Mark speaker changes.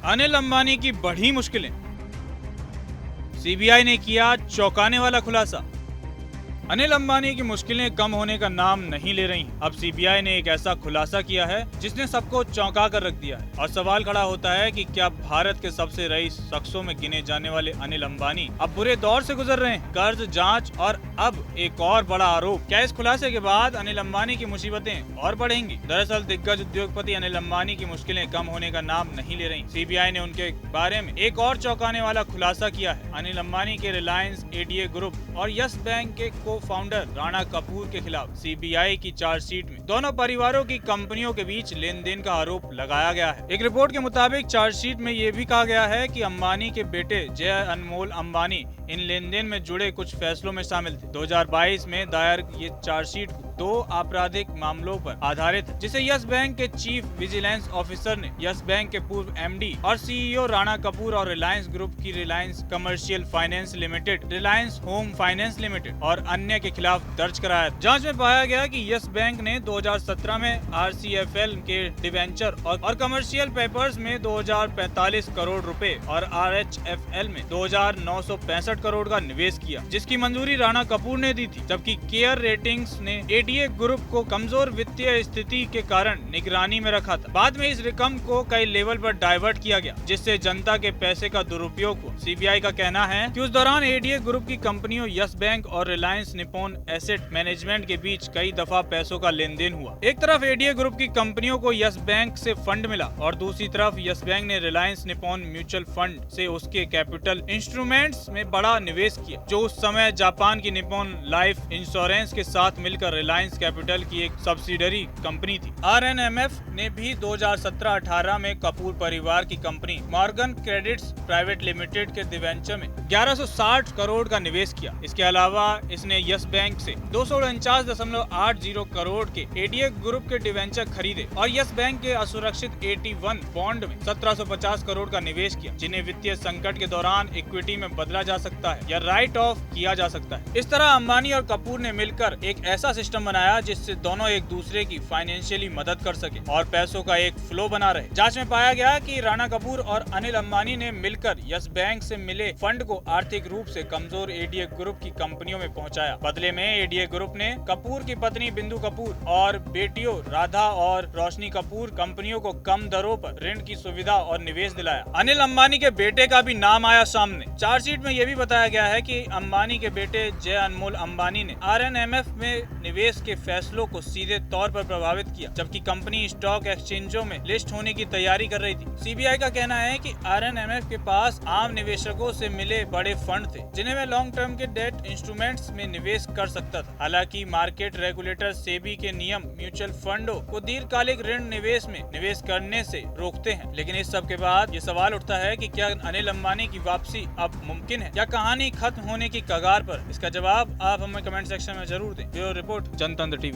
Speaker 1: अनिल अंबानी की बढ़ी मुश्किलें। सीबीआई ने किया चौंकाने वाला खुलासा। अनिल अंबानी की मुश्किलें कम होने का नाम नहीं ले रही। अब सीबीआई ने एक ऐसा खुलासा किया है जिसने सबको चौंका कर रख दिया है और सवाल खड़ा होता है कि क्या भारत के सबसे रईस शख्सों में गिने जाने वाले अनिल अंबानी अब बुरे दौर से गुजर रहे हैं। कर्ज जांच और अब एक और बड़ा आरोप। क्या इस खुलासे के बाद अनिल अंबानी की मुसीबतें और बढ़ेंगी? दरअसल दिग्गज उद्योगपति अनिल अंबानी की मुश्किलें कम होने का नाम नहीं ले रही। सीबीआई ने उनके बारे में एक और चौंकाने वाला खुलासा किया है। अनिल अंबानी के रिलायंस एडीए ग्रुप और यस बैंक के फाउंडर राणा कपूर के खिलाफ सीबीआई की चार्जशीट में दोनों परिवारों की कंपनियों के बीच लेन देन का आरोप लगाया गया है। एक रिपोर्ट के मुताबिक चार्जशीट में ये भी कहा गया है कि अंबानी के बेटे जय अनमोल अंबानी इन लेन देन में जुड़े कुछ फैसलों में शामिल थे। 2022 में दायर ये चार्जशीट 2 आपराधिक मामलों पर आधारित है, जिसे यस बैंक के चीफ विजिलेंस ऑफिसर ने यस बैंक के पूर्व एमडी और सीईओ राणा कपूर और रिलायंस ग्रुप की Reliance commercial finance limited, Reliance home finance limited और अन्य के खिलाफ दर्ज कराया। जांच में पाया गया कि यस बैंक ने 2017 में आरसीएफएल के डिवेंचर और कमर्शियल पेपर्स में 2045 करोड़ रुपए और आरएचएफएल में 2965 करोड़ का निवेश किया, जिसकी मंजूरी राणा कपूर ने दी थी, जबकि केयर रेटिंग्स ने एडीए ग्रुप को कमजोर वित्तीय स्थिति के कारण निगरानी में रखा था। बाद में इस रकम को कई लेवल पर डाइवर्ट किया गया, जिससे जनता के पैसे का दुरुपयोग हुआ। सीबीआई का कहना है कि उस दौरान एडीए ग्रुप की कंपनियों यस बैंक और रिलायंस निप्पॉन एसेट मैनेजमेंट के बीच कई दफा पैसों का लेन देन हुआ। एक तरफ एडीए ग्रुप की कंपनियों को यस बैंक से फंड मिला और दूसरी तरफ यस बैंक ने रिलायंस निप्पॉन म्यूचुअल फंड से उसके कैपिटल इंस्ट्रूमेंट्स में बड़ा निवेश किया, जो उस समय जापान की निप्पॉन लाइफ इंश्योरेंस के साथ मिलकर रिलायंस कैपिटल की एक सब्सिडरी कंपनी थी। आरएनएमएफ ने भी 2017-18 में कपूर परिवार की company Morgan credits private limited के डिवेंचर में 1160 करोड़ का निवेश किया। इसके अलावा इसने यस बैंक से 249.80 करोड़ के एडीए ग्रुप के डिवेंचर खरीदे और यस बैंक के असुरक्षित 81 बॉन्ड में 1750 करोड़ का निवेश किया, जिन्हें वित्तीय संकट के दौरान इक्विटी में बदला जा सकता है या राइट ऑफ किया जा सकता है। इस तरह अंबानी और कपूर ने मिलकर एक ऐसा सिस्टम बनाया जिससे दोनों एक दूसरे की फाइनेंशियली मदद कर सके और पैसों का एक फ्लो बना रहे। जांच में पाया गया कि राणा कपूर और अनिल अंबानी ने मिलकर यस बैंक से मिले फंड को आर्थिक रूप से कमजोर एडीए ग्रुप की कंपनियों में पहुंचाया। बदले में एडीए ग्रुप ने कपूर की पत्नी बिंदु कपूर और बेटियों राधा और रोशनी कपूर कंपनियों को कम दरों पर ऋण की सुविधा और निवेश दिलाया। अनिल अंबानी के बेटे का भी नाम आया सामने। चार्जशीट में यह भी बताया गया है कि अंबानी के बेटे जय अनमोल अंबानी ने आरएनएमएफ में निवेश के फैसलों को सीधे तौर पर प्रभावित किया, जबकि कंपनी स्टॉक एक्सचेंजों में लिस्ट होने की तैयारी कर रही थी। सीबीआई का कहना है कि आरएनएमएफ के पास आम निवेशकों से मिले बड़े फंड थे, जिन्हें वह लॉन्ग टर्म के डेट इंस्ट्रूमेंट्स में निवेश कर सकता था। हालांकि मार्केट रेगुलेटर सेबी के नियम म्यूचुअल फंडों को दीर्घकालिक ऋण निवेश में निवेश करने से रोकते हैं। लेकिन इस सब के बाद ये सवाल उठता है कि क्या अनिल अंबानी की वापसी अब मुमकिन है या कहानी खत्म होने की कगार पर? इसका जवाब आप हमें कमेंट सेक्शन में जरूर दें। ब्यूरो रिपोर्ट, जनतंत्र टीवी।